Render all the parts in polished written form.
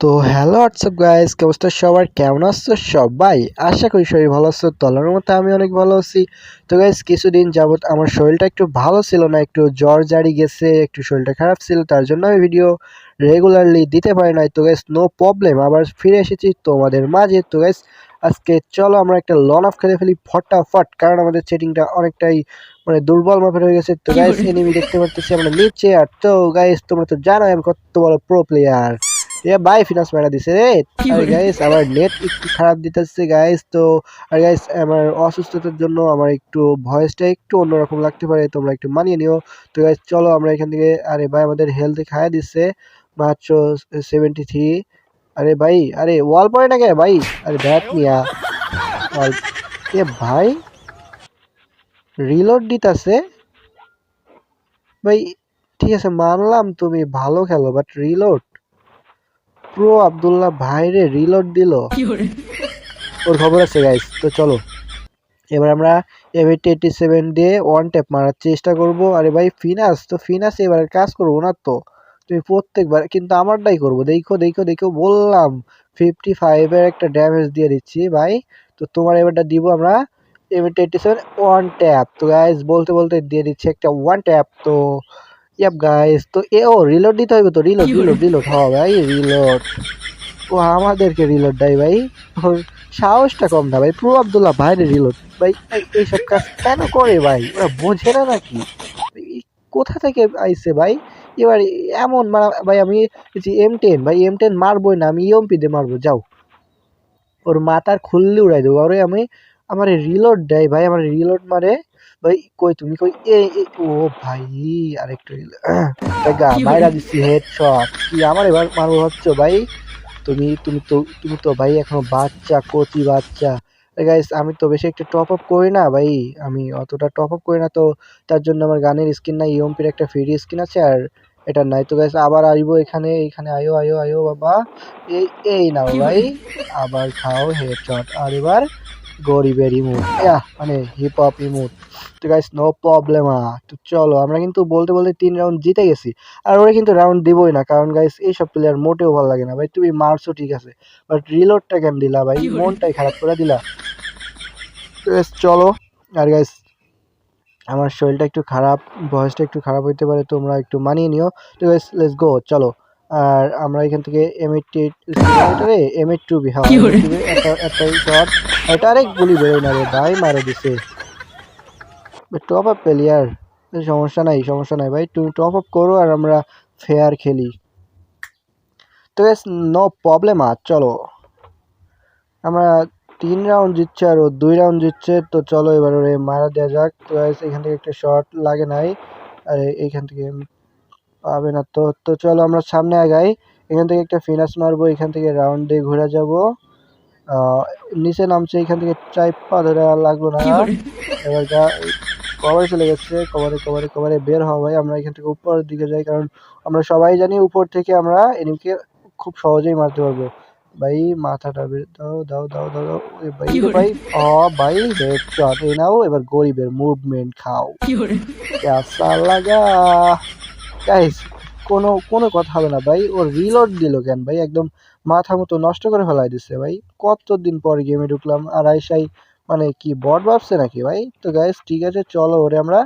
তো hello WhatsApp guys, কি অবস্থা সবার? কেমন আছো সবাই? আশা করি সবাই ভালো আছো। তলার মতো আমি অনেক ভালো আছি। তো গাইস, কিছুদিন যাবত আমার শরীরটা একটু ভালো ছিল না, একটু জ্বর জারি গেছে, একটু শরীরটা খারাপ ছিল, তার জন্য আমি ভিডিও রেগুলারলি দিতে পারি নাই। তো গাইস, নো প্রবলেম, আবার ফিরে এসেছি তোমাদের মাঝে। তো গাইস, আজকে চলো আমরা একটা লন অফ খেলে ফেলি ফটাফট, কারণ আমাদের সেটিংটা অনেকটাই দুর্বল মাপের হয়ে গেছে। তো গাইস, এনিমি দেখতে পারতেছি আমরা নিচে। আর তো গাইস, তোমরা তো জানো আমি কত বড় প্রো প্লেয়ার। ভাই ফিনান্স মেরা দিছে রে। আরে গাইস, আমার নেট একটু খারাপ দিতেছে গাইস। তো আর গাইস, আমার অসুস্থতার জন্য আমার একটু ভয়েসটা একটু অন্যরকম লাগতে পারে, তোমরা একটু মানিয়ে নিও। তো গাইস চলো আমরা এখান থেকে, আরে ভাই আমাদের হেলথ খাইয়া দিচ্ছে মাত্র 73। আরে ভাই, আরে ওয়াল পড়ে না কে ভাই? আরে ব্যাট মিয়া ওয়াল। ভাই রিলোড দিতাছে ভাই। ঠিক আছে, মানলাম তুমি ভালো খেলো, বাট রিলোড প্রো আব্দুল্লাহ ভাইরে রিলোড দিল। ওর খবর আছে গাইস। তো চলো এবার আমরা M8087 দিয়ে ওয়ান ট্যাপ মারার চেষ্টা করব। আরে ভাই ফিনাস, তো ফিনাস এবার কাজ করবো না তো, তুমি প্রত্যেকবার কিন্তু আমারটাই করবো। দেখো দেখো দেখো, বললাম 55-এর একটা ড্যামেজ দিয়ে দিচ্ছি ভাই। তো তোমার এবারটা দিব আমরা M8087 ওয়ান ট্যাপ। তো গাইস বলতে বলতে দিয়ে দিচ্ছি একটা ওয়ান ট্যাপ। তো ইয়াপ গাইস, তো ও রিলোড দিতে হবে, তো রিলোড রিলোড রিলোড হওয়া ভাই রিলোড। ও আমাদেরকে রিলোড দেয় ভাই, ওর সাহসটা কম না ভাই। প্রো আব্দুল্লাহ ভাইরে রিলোড ভাই, এইসব কাজ কেন করে ভাই? ওরা বোঝে না নাকি? কোথা থেকে আইছে ভাই এবার এমন মারা ভাই? আমি M10 ভাই, M10 মারবোই না, আমি ইএমপি দিয়ে মারবো। যাও, ওর মাথার খুললে উড়াই দেবো। আরে আমি, আমার রিলোড দেয় ভাই, আমার রিলোড মারে ভাই। কই তুমি কই? ও ভাই, আরেকটু মাইরা দিচ্ছি হেডশট। কি আমার এবার মারবো ভাবছো ভাই? তুমি তো ভাই এখনো বাচ্চা, কচি বাচ্চা। গাইস, আমি তো বেশি একটা টপ আপ করি না ভাই, আমি অতটা টপ আপ করি না। তো তার জন্য আমার গানের স্কিন নাই, ইএমপির একটা ফ্রি স্কিন আছে আর এটা নাই। তো গাইস আবার আইবো এখানে, এখানে আয়ো আয়ো আয়ো বাবা। এই এই নাও ভাই, আবার খাও হেডশট। আর এবার গরিবের ইমোট, মানে হিপ হপ ইমোট। তো গাইস নো প্রবলেম। তো চলো আমরা কিন্তু বলতে বলতে 3 রাউন্ড জিতে গেছি। আর ওরা কিন্তু রাউন্ড দিবই না, কারণ গাইস এইসব প্লেয়ার মোটেও ভালো লাগে না ভাই। তুমি মারছো ঠিক আছে, বাট রিলোডটা কেন দিলা ভাই? মনটাই খারাপ করে দিলা। তো গাইস চলো। আর গাইস, আমার শরীরটা একটু খারাপ, ভয়েসটা একটু খারাপ হইতে পারে, তোমরা একটু মানিয়ে নিও। তো গাইস লেটস গো, চলো। আর আমরা এখান থেকে M80 হ্যাঁ M80 একটা শট। এটা আরেক গুলি বেরোয় না রে ভাই, মারে দিছে। টপ আপ প্লেয়ার, সমস্যা নাই সমস্যা নাই ভাই, তুমি টপ আপ করো আর আমরা ফেয়ার খেলি। তো গাইস নো প্রবলেম। চলো আমরা 3 রাউন্ড জিতছে আর ও 2 রাউন্ড জিতছে। তো চলো এবার ওরে মারা দেওয়া যাক। তো গাইস এখান থেকে একটা শট লাগে নাই, আরে এইখান থেকে পাবে না। তো তো চলো আমরা সামনে আগাই। এখান থেকে একটা ফিনাস মারবো, এখান থেকে রাউন্ড দিয়ে ঘুরে যাব। নিচে নামছে, এখান থেকে চাইপা ধরে লাগলো না। এবার কভারে চলে গেছে, কভারে কভারে কভারে বের হওয়া ভাই। আমরা এখান থেকে উপরের দিকে যাই, কারণ আমরা সবাই জানি উপর থেকে আমরা এনিমিকে খুব সহজেই মারতে পারবো। ভাই মাথাটা দাও দাও দাও দাও দাও। ভাই রে ভাই, ভাই হেডশট। এই নাও, এবার গরিবের মুভমেন্ট খাও। কেসা লাগা গাইস, কোনো কোনো কথা হবে না ভাই। ও রিলোড দিল কেন ভাই? একদম মাথা মতো নষ্ট করে ফেলাই দিচ্ছে ভাই। কতদিন পর গেমে ঢুকলাম আর আইসাই মানে কি বট ভাবছে নাকি ভাই? তো গাইস ঠিক আছে, চলো ওরে আমরা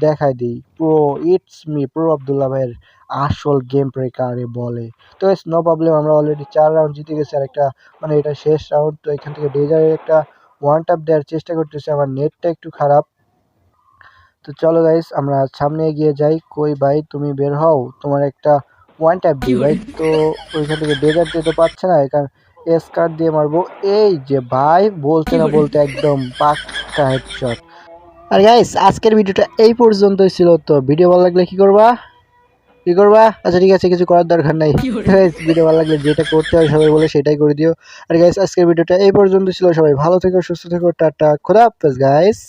দেখাই দিই pro, it's me pro Abdullah ভাইয়ের আসল গেম প্লে কারে বলে। তো গাইস নো প্রবলেম, আমরা অলরেডি 4 রাউন্ড জিতে গেছি। আর একটা মানে এটা শেষ রাউন্ড। তো এখান থেকে ডেজারের একটা ওয়ান ট্যাপ দেওয়ার চেষ্টা করতেছি, আমার নেটটা একটু খারাপ। তো চলো গাইস আমরা সামনে এগিয়ে যাই। কই ভাই তুমি বের হও, তোমার একটা ওয়ান ট্যাপ দিই ভাই। তো ওইখান থেকে ডেজার্ট দিয়ে তো পাচ্ছে না, এখানে এসকার দিয়ে মারবো। এই যে ভাই, বলতে না বলতে একদম পাক্কা হেডশট। আর গাইস আজকের ভিডিওটা এই পর্যন্তই ছিল। তো ভিডিও ভালো লাগলে কি করবা? কি করবা? আচ্ছা ঠিক আছে, কিছু করার দরকার নাই। ভিডিও ভালো লাগলে যেটা করতে হয় সবাই বলে সেটাই করে দিও। আর গাইস আজকের ভিডিওটা এই পর্যন্ত ছিল। সবাই ভালো থেকো, সুস্থ থেকো, টাটা, খোদা হাফেজ গাইস।